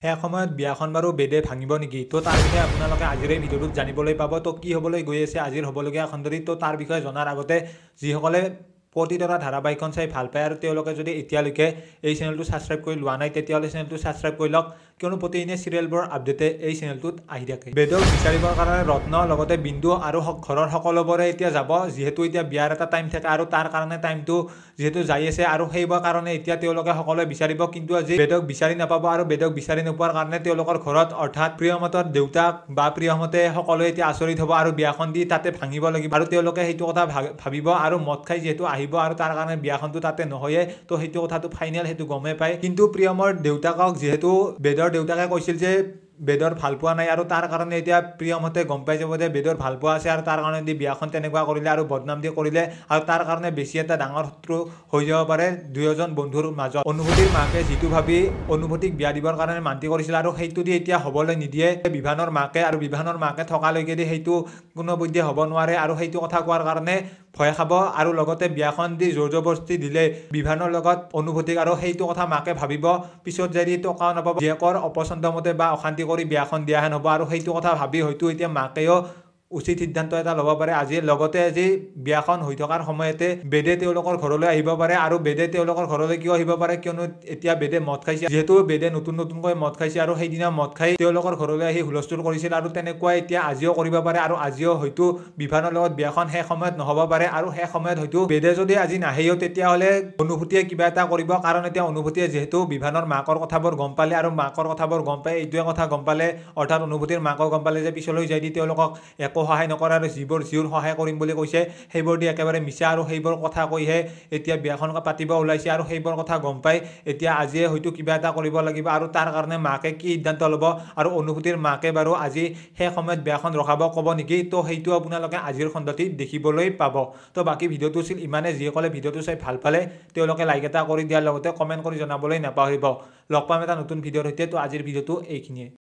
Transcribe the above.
সেই সময়ত বিয়াখন বাৰু বেদে ভাঙিব নেকি? তো তাৰ বিষয়ে আপোনালোকে আজিৰ এই ভিডিঅ'টোত জানিবলৈ পাব। তো কি হ'বলৈ গৈ আছে আজিৰ হ'বলগীয়া খণ্ডটিত, তো তাৰ বিষয়ে জনাৰ আগতে যিসকলে পতিতৰা ধাৰাবাহিকখন চাই ভাল পায় আৰু তেওঁলোকে যদি এতিয়ালৈকে এই চেনেলটো ছাবস্ক্ৰাইব কৰি লোৱা নাই তেতিয়াহ'লে চেনেলটো ছাবস্ক্ৰাইব কৰি লওক, কিয়নো প্ৰতিদিনে চিৰিয়েলবোৰৰ আপডেটে এই চেনেলটোত আহি থাকে। বেদক বিচাৰিবৰ কাৰণে ৰত্ন লগতে বিন্দু আৰু ঘৰৰ সকলোবোৰে এতিয়া যাব, যিহেতু এতিয়া বিয়াৰ এটা টাইম থাকে আৰু তাৰ কাৰণে টাইমটো যিহেতু যাই আছে আৰু সেইবোৰ কাৰণে এতিয়া তেওঁলোকে সকলোৱে বিচাৰিব, কিন্তু আজি বেদক বিচাৰি নাপাব আৰু বেদক বিচাৰি নোপোৱাৰ কাৰণে তেওঁলোকৰ ঘৰত অৰ্থাৎ প্ৰিয়মতৰ দেউতাক বা প্ৰিয়মতে সকলোৱে এতিয়া আচৰিত হ'ব আৰু বিয়াখন দি তাতে ভাঙিব লাগিব আৰু তেওঁলোকে সেইটো কথা ভাবিব আৰু মদ খাই যিহেতু আহিব আৰু তাৰ কাৰণে বিয়াখনটো তাতে নহয়ে, তো সেইটো কথাটো ফাইনেল, সেইটো গমেই পায়। কিন্তু প্ৰিয়মৰ দেউতাকক যিহেতু বেদৰ দেউতাকে কৈছিল যে বেদৰ ভাল পোৱা নাই আৰু তাৰ কাৰণে এতিয়া প্ৰিয়মতে গম পাই যাব যে বেদৰ ভাল পোৱা আছে আৰু তাৰ কাৰণে দি বিয়াখন তেনেকুৱা কৰিলে আৰু বদনাম দি কৰিলে আৰু তাৰ কাৰণে বেছি এটা ডাঙৰ শত্ৰু হৈ যাব পাৰে দুয়োজন বন্ধুৰ মাজত। অনুভূতিৰ মাকে যিটো ভাবি অনুভূতিক বিয়া দিবৰ কাৰণে মান্তি কৰিছিল আৰু সেইটো দি এতিয়া হ'বলৈ নিদিয়ে বিভানৰ মাকে, আৰু বিভানৰ মাকে থকালৈকে দি সেইটো কোনোপধ্যে হ'ব নোৱাৰে আৰু সেইটো কথা কোৱাৰ কাৰণে ভয় খাব আৰু লগতে বিয়াখন দি জোৰ জবৰদস্তি দিলে বিভানৰ লগত অনুভূতিক আৰু সেইটো কথা মাকে ভাবিব, পিছত যদি টকাও নাপাব জীয়েকৰ অপচন্দ মতে বা অশান্তি কৰি বিয়াখন দিয়াহেন হ'ব আৰু সেইটো কথা ভাবি হয়তো এতিয়া মাকেও উচিত সিদ্ধান্ত এটা ল'ব পাৰে আজি। লগতে আজি বিয়াখন হৈ থকাৰ সময়তে বেদে তেওঁলোকৰ ঘৰলৈ আহিব পাৰে আৰু বেদে তেওঁলোকৰ ঘৰলৈ কিয় আহিব পাৰে, কিয়নো এতিয়া বেদে মদ খাইছে, যিহেতু বেদে নতুনকৈ মদ খাইছে আৰু সেইদিনা মদ খাই তেওঁলোকৰ ঘৰলৈ আহি হুলস্থুল কৰিছিল আৰু তেনেকুৱা এতিয়া আজিও কৰিব পাৰে আৰু আজিও হয়তো বিভানৰ লগত বিয়াখন শেষ সময়ত নহ'ব পাৰে আৰু শেষ সময়ত হয়তো বেদে যদি আজি নাহেও তেতিয়াহ'লে অনুভূতিয়ে কিবা এটা কৰিব, কাৰণ এতিয়া অনুভূতিয়ে যিহেতু বিভানৰ মাকৰ কথাবোৰ গম পালে আৰু মাকৰ কথাবোৰ গম পাই এইটোৱে কথা গম পালে, অৰ্থাৎ অনুভূতিৰ মাকক গম পালে যে পিছলৈ যাই দি তেওঁলোকক একো সহায় নকৰে আৰু যিবোৰ সহায় কৰিম বুলি কৈছে সেইবোৰ দি একেবাৰে মিছা আৰু সেইবোৰ কথা কৈহে এতিয়া বিয়াখন পাতিব ওলাইছে আৰু সেইবোৰ কথা গম পাই এতিয়া আজিয়ে হয়তো কিবা এটা কৰিব লাগিব আৰু তাৰ কাৰণে মাকে কি সিদ্ধান্ত ল'ব আৰু অনুভূতিৰ মাকে বাৰু আজি সেই সময়ত বিয়াখন ৰখাব ক'ব নেকি, তো সেইটো আপোনালোকে আজিৰ খণ্ডটিত দেখিবলৈ পাব। তো বাকী ভিডিঅ'টো আছিল ইমানে, যিসকলে ভিডিঅ'টো চাই ভাল পালে তেওঁলোকে লাইক এটা কৰি দিয়াৰ লগতে কমেণ্ট কৰি জনাবলৈ নাপাহৰিব। লগ পাম এটা নতুন ভিডিঅ'ৰ সৈতে, তো আজিৰ ভিডিঅ'টো এইখিনিয়ে।